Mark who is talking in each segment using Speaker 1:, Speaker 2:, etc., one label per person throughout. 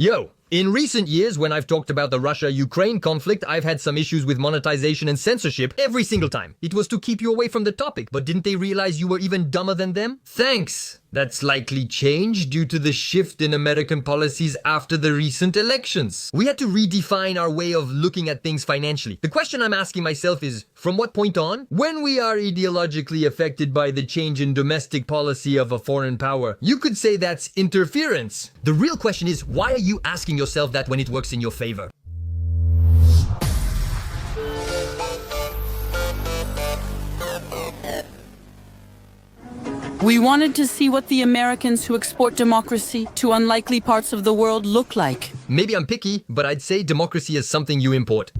Speaker 1: Yo, in recent years, when I've talked about the Russia-Ukraine conflict, I've had some issues with monetization and censorship every single time. It was to keep you away from the topic, but didn't they realize you were even dumber than them? Thanks! That's likely changed due to the shift in American policies after the recent elections. We had to redefine our way of looking at things financially. The question I'm asking myself is, from what point on? When we are ideologically affected by the change in domestic policy of a foreign power, you could say that's interference. The real question is, why are you asking yourself that when it works in your favor?
Speaker 2: We wanted to see what the Americans who export democracy to unlikely parts of the world look like.
Speaker 1: Maybe I'm picky, but I'd say democracy is something you import.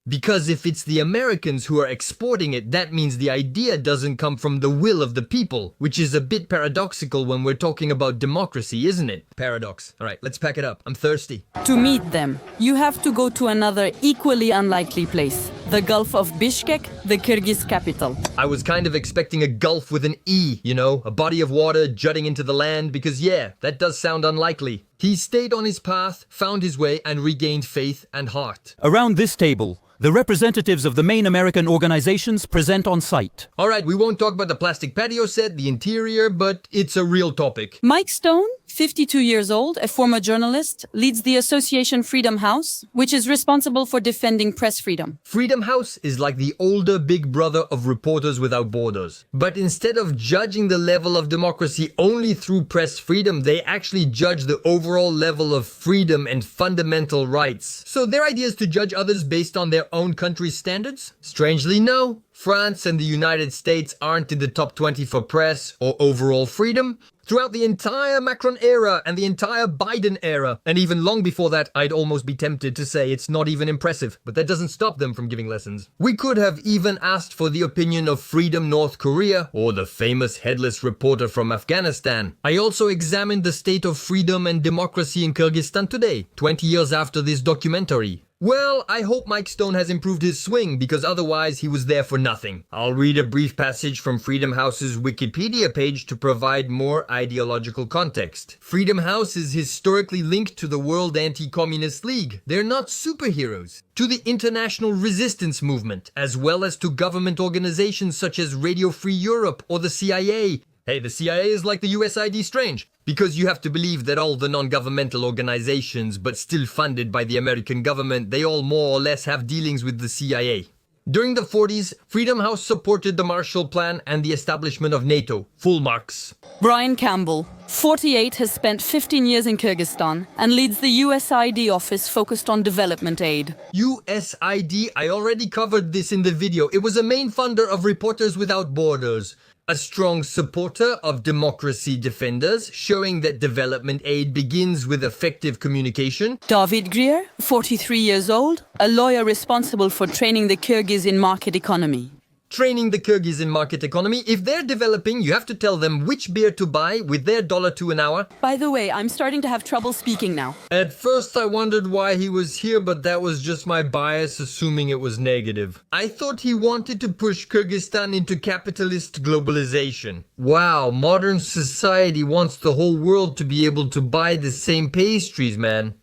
Speaker 1: Because if it's the Americans who are exporting it, that means the idea doesn't come from the will of the people, which is a bit paradoxical when we're talking about democracy, isn't it? Paradox. All right, let's pack it up. I'm thirsty.
Speaker 2: To meet them, you have to go to another equally unlikely place, the Gulf of Bishkek, the Kyrgyz capital.
Speaker 1: I was kind of expecting a gulf with an E, you know, a body of water jutting into the land, because yeah, that does sound unlikely. He stayed on his path, found his way, and regained faith and heart.
Speaker 3: Around this table, the representatives of the main American organizations present on site.
Speaker 1: All right, we won't talk about the plastic patio set, the interior, but it's a real topic.
Speaker 2: Mike Stone, 52 years old, a former journalist, leads the association Freedom House, which is responsible for defending press freedom.
Speaker 1: Freedom House is like the older big brother of Reporters Without Borders. But instead of judging the level of democracy only through press freedom, they actually judge the overall level of freedom and fundamental rights. So their idea is to judge others based on their own country's standards? Strangely, no. France and the United States aren't in the top 20 for press or overall freedom. Throughout the entire Macron era and the entire Biden era, and even long before that, I'd almost be tempted to say it's not even impressive, but that doesn't stop them from giving lessons. We could have even asked for the opinion of Freedom North Korea or the famous headless reporter from Afghanistan. I also examined the state of freedom and democracy in Kyrgyzstan today, 20 years after this documentary. Well, I hope Mike Stone has improved his swing, because otherwise he was there for nothing. I'll read a brief passage from Freedom House's Wikipedia page to provide more ideological context. Freedom House is historically linked to the World Anti-Communist League. They're not superheroes. To the international resistance movement, as well as to government organizations such as Radio Free Europe or the CIA. Hey, the CIA is like the USID strange, because you have to believe that all the non-governmental organizations, but still funded by the American government, they all more or less have dealings with the CIA. During the 40s, Freedom House supported the Marshall Plan and the establishment of NATO. Full marks.
Speaker 2: Brian Campbell, 48, has spent 15 years in Kyrgyzstan and leads the USID office focused on development aid.
Speaker 1: USID, I already covered this in the video. It was a main funder of Reporters Without Borders. A strong supporter of democracy defenders, showing that development aid begins with effective communication.
Speaker 2: David Greer, 43 years old, a lawyer responsible for training the Kyrgyz in market economy.
Speaker 1: Training the Kyrgyz in market economy. If they're developing, you have to tell them which beer to buy with their $2 an hour.
Speaker 2: By the way, I'm starting to have trouble speaking now.
Speaker 1: At first I wondered why he was here, but that was just my bias assuming it was negative. I thought he wanted to push Kyrgyzstan into capitalist globalization. Wow, modern society wants the whole world to be able to buy the same pastries, man.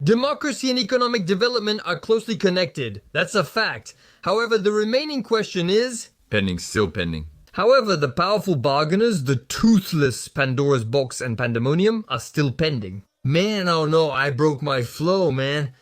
Speaker 1: Democracy and economic development are closely connected. That's a fact. However, the remaining question is... Still pending. However, the powerful bargainers, the toothless Pandora's Box and Pandemonium, are still pending. Man, oh no, I broke my flow, man.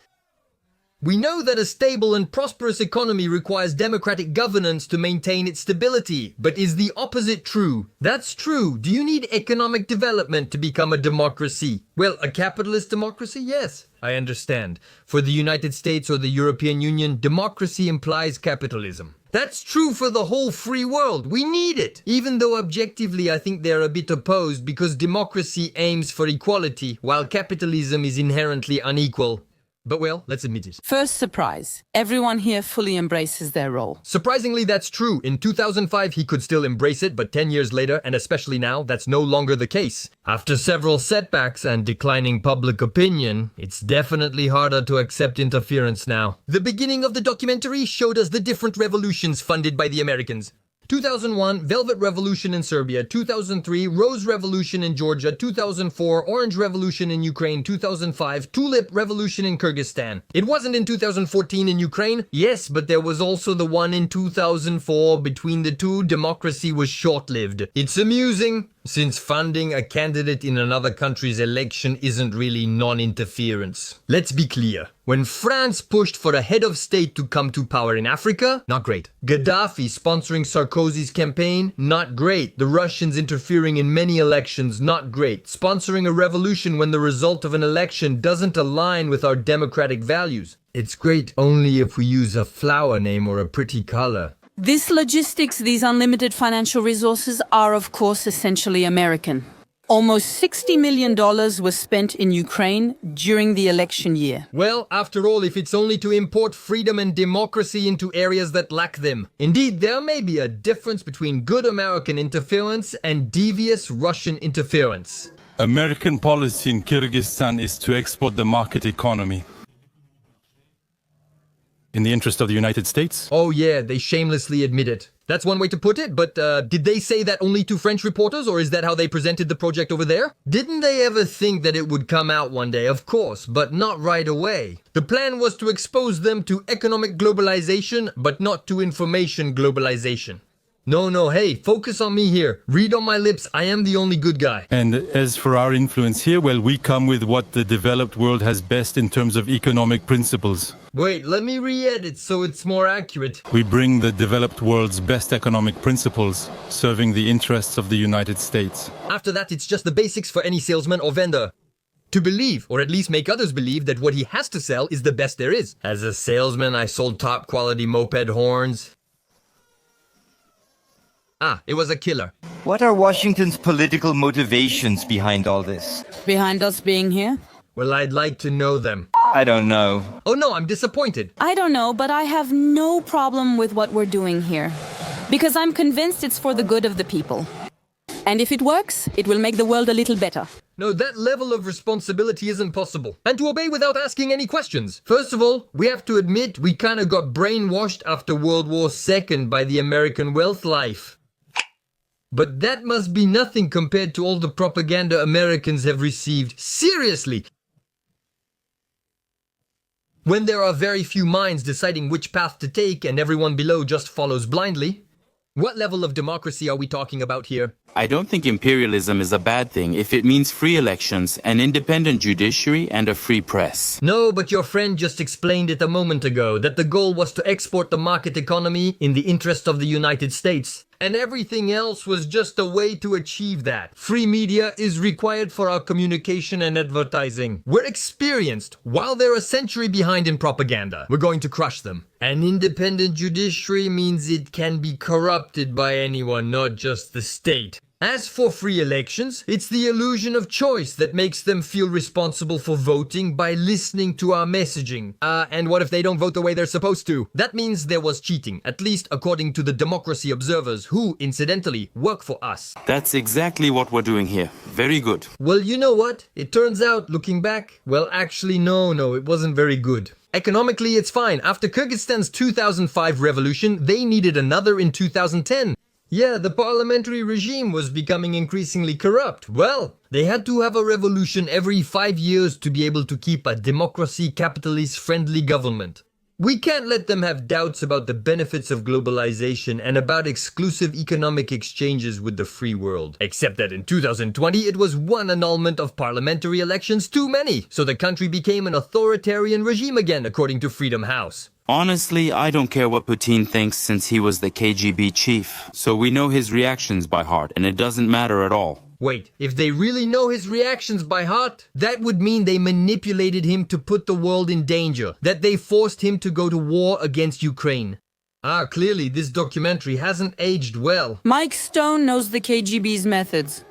Speaker 1: We know that a stable and prosperous economy requires democratic governance to maintain its stability. But is the opposite true? That's true. Do you need economic development to become a democracy? Well, a capitalist democracy? Yes, I understand. For the United States or the European Union, democracy implies capitalism. That's true for the whole free world. We need it. Even though objectively I think they're a bit opposed, because democracy aims for equality, while capitalism is inherently unequal. But well, let's admit it.
Speaker 2: First surprise, everyone here fully embraces their role.
Speaker 1: Surprisingly, that's true. In 2005, he could still embrace it, but 10 years later, and especially now, that's no longer the case. After several setbacks and declining public opinion, it's definitely harder to accept interference now. The beginning of the documentary showed us the different revolutions funded by the Americans. 2001, Velvet Revolution in Serbia. 2003, Rose Revolution in Georgia. 2004, Orange Revolution in Ukraine. 2005, Tulip Revolution in Kyrgyzstan. It wasn't in 2014 in Ukraine, yes, but there was also the one in 2004. Between the two, democracy was short-lived. It's amusing, since funding a candidate in another country's election isn't really non-interference. Let's be clear. When France pushed for a head of state to come to power in Africa, not great. Gaddafi sponsoring Sarkozy's campaign, not great. The Russians interfering in many elections, not great. Sponsoring a revolution when the result of an election doesn't align with our democratic values. It's great only if we use a flower name or a pretty color.
Speaker 2: This logistics, these unlimited financial resources are, of course, essentially American. Almost $60 million was spent in Ukraine during the election year.
Speaker 1: Well, after all, if it's only to import freedom and democracy into areas that lack them. Indeed, there may be a difference between good American interference and devious Russian interference.
Speaker 4: American policy in Kyrgyzstan is to export the market economy.
Speaker 3: In the interest of the United States?
Speaker 1: Oh yeah, they shamelessly admit it. That's one way to put it, but did they say that only to French reporters, or is that how they presented the project over there? Didn't they ever think that it would come out one day? Of course, but not right away. The plan was to expose them to economic globalization, but not to information globalization. No, hey, focus on me here. Read on my lips, I am the only good guy.
Speaker 4: And as for our influence here, well, we come with what the developed world has best in terms of economic principles.
Speaker 1: Wait, let me re-edit so it's more accurate.
Speaker 4: We bring the developed world's best economic principles, serving the interests of the United States.
Speaker 1: After that, it's just the basics for any salesman or vendor. To believe, or at least make others believe, that what he has to sell is the best there is. As a salesman, I sold top quality moped horns. It was a killer.
Speaker 5: What are Washington's political motivations behind all this?
Speaker 2: Behind us being here?
Speaker 1: Well, I'd like to know them.
Speaker 5: I don't know.
Speaker 1: Oh no, I'm disappointed.
Speaker 2: I don't know, but I have no problem with what we're doing here. Because I'm convinced it's for the good of the people. And if it works, it will make the world a little better.
Speaker 1: No, that level of responsibility isn't possible. And to obey without asking any questions. First of all, we have to admit we kinda got brainwashed after World War II by the American wealth life. But that must be nothing compared to all the propaganda Americans have received. Seriously! When there are very few minds deciding which path to take and everyone below just follows blindly. What level of democracy are we talking about here?
Speaker 6: I don't think imperialism is a bad thing if it means free elections, an independent judiciary, and a free press.
Speaker 1: No, but your friend just explained it a moment ago, that the goal was to export the market economy in the interest of the United States. And everything else was just a way to achieve that. Free media is required for our communication and advertising. We're experienced, while they're a century behind in propaganda. We're going to crush them. An independent judiciary means it can be corrupted by anyone, not just the state. As for free elections, it's the illusion of choice that makes them feel responsible for voting by listening to our messaging. And what if they don't vote the way they're supposed to? That means there was cheating, at least according to the democracy observers who, incidentally, work for us.
Speaker 6: That's exactly what we're doing here. Very good.
Speaker 1: Well, you know what? It turns out, looking back, well, actually, no, it wasn't very good. Economically, it's fine. After Kyrgyzstan's 2005 revolution, they needed another in 2010. Yeah, the parliamentary regime was becoming increasingly corrupt. Well, they had to have a revolution every 5 years to be able to keep a democracy, capitalist-friendly government. We can't let them have doubts about the benefits of globalization and about exclusive economic exchanges with the free world. Except that in 2020, it was one annulment of parliamentary elections too many, so the country became an authoritarian regime again, according to Freedom House.
Speaker 6: Honestly, I don't care what Putin thinks since he was the KGB chief. So we know his reactions by heart, and it doesn't matter at all.
Speaker 1: Wait, if they really know his reactions by heart, that would mean they manipulated him to put the world in danger, that they forced him to go to war against Ukraine. Clearly this documentary hasn't aged well.
Speaker 2: Mike Stone knows the KGB's methods.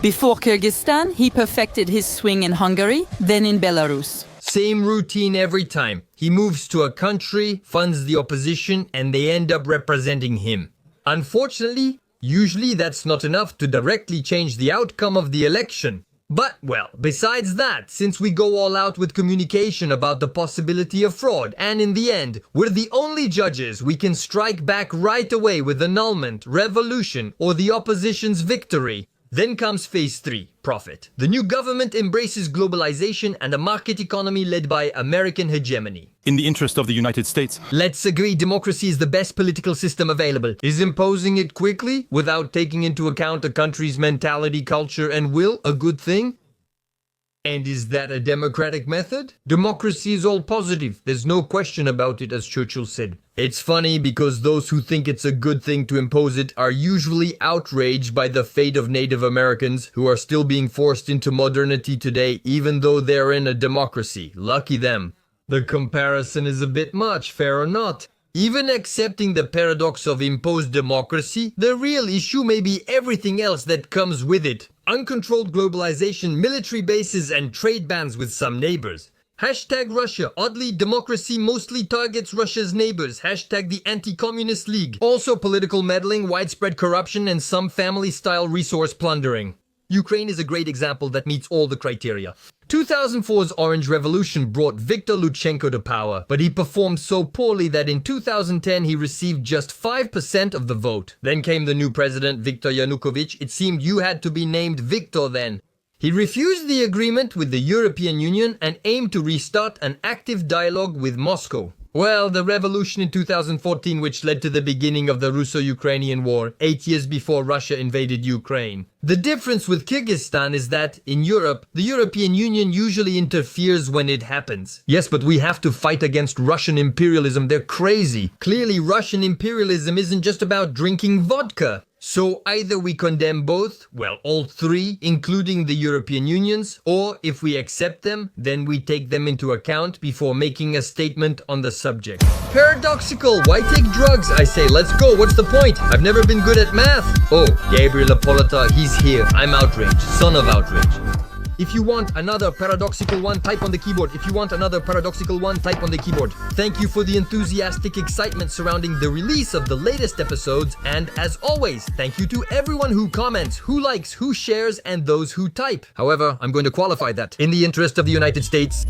Speaker 2: Before Kyrgyzstan, he perfected his swing in Hungary, then in Belarus.
Speaker 1: Same routine every time. He moves to a country, funds the opposition, and they end up representing him. Unfortunately, usually that's not enough to directly change the outcome of the election. But, well, besides that, since we go all out with communication about the possibility of fraud, and in the end, we're the only judges, we can strike back right away with annulment, revolution, or the opposition's victory. Then comes phase 3, profit. The new government embraces globalization and a market economy led by American hegemony.
Speaker 4: In the interest of the United States.
Speaker 1: Let's agree democracy is the best political system available. Is imposing it quickly, without taking into account a country's mentality, culture, and will, a good thing? And is that a democratic method? Democracy is all positive. There's no question about it, as Churchill said. It's funny because those who think it's a good thing to impose it are usually outraged by the fate of Native Americans who are still being forced into modernity today, even though they're in a democracy. Lucky them. The comparison is a bit much, fair or not. Even accepting the paradox of imposed democracy, the real issue may be everything else that comes with it. Uncontrolled globalization, military bases, and trade bans with some neighbors. Hashtag Russia. Oddly, democracy mostly targets Russia's neighbors. Hashtag the Anti-Communist League. Also political meddling, widespread corruption, and some family-style resource plundering. Ukraine is a great example that meets all the criteria. 2004's Orange Revolution brought Viktor Lutsenko to power, but he performed so poorly that in 2010 he received just 5% of the vote. Then came the new president, Viktor Yanukovych. It seemed you had to be named Viktor then. He refused the agreement with the European Union and aimed to restart an active dialogue with Moscow. Well, the revolution in 2014, which led to the beginning of the Russo-Ukrainian War, 8 years before Russia invaded Ukraine. The difference with Kyrgyzstan is that, in Europe, the European Union usually interferes when it happens. Yes, but we have to fight against Russian imperialism. They're crazy. Clearly, Russian imperialism isn't just about drinking vodka. So either we condemn both, well, all three, including the European Unions, or if we accept them, then we take them into account before making a statement on the subject. Paradoxical, why take drugs? I say, let's go, what's the point? I've never been good at math. Oh, Gabriel Apolita, he's here. I'm outraged, son of outrage. If you want another paradoxical one, type on the keyboard. If you want another paradoxical one, type on the keyboard. Thank you for the enthusiastic excitement surrounding the release of the latest episodes. And as always, thank you to everyone who comments, who likes, who shares, and those who type. However, I'm going to qualify that. In the interest of the United States,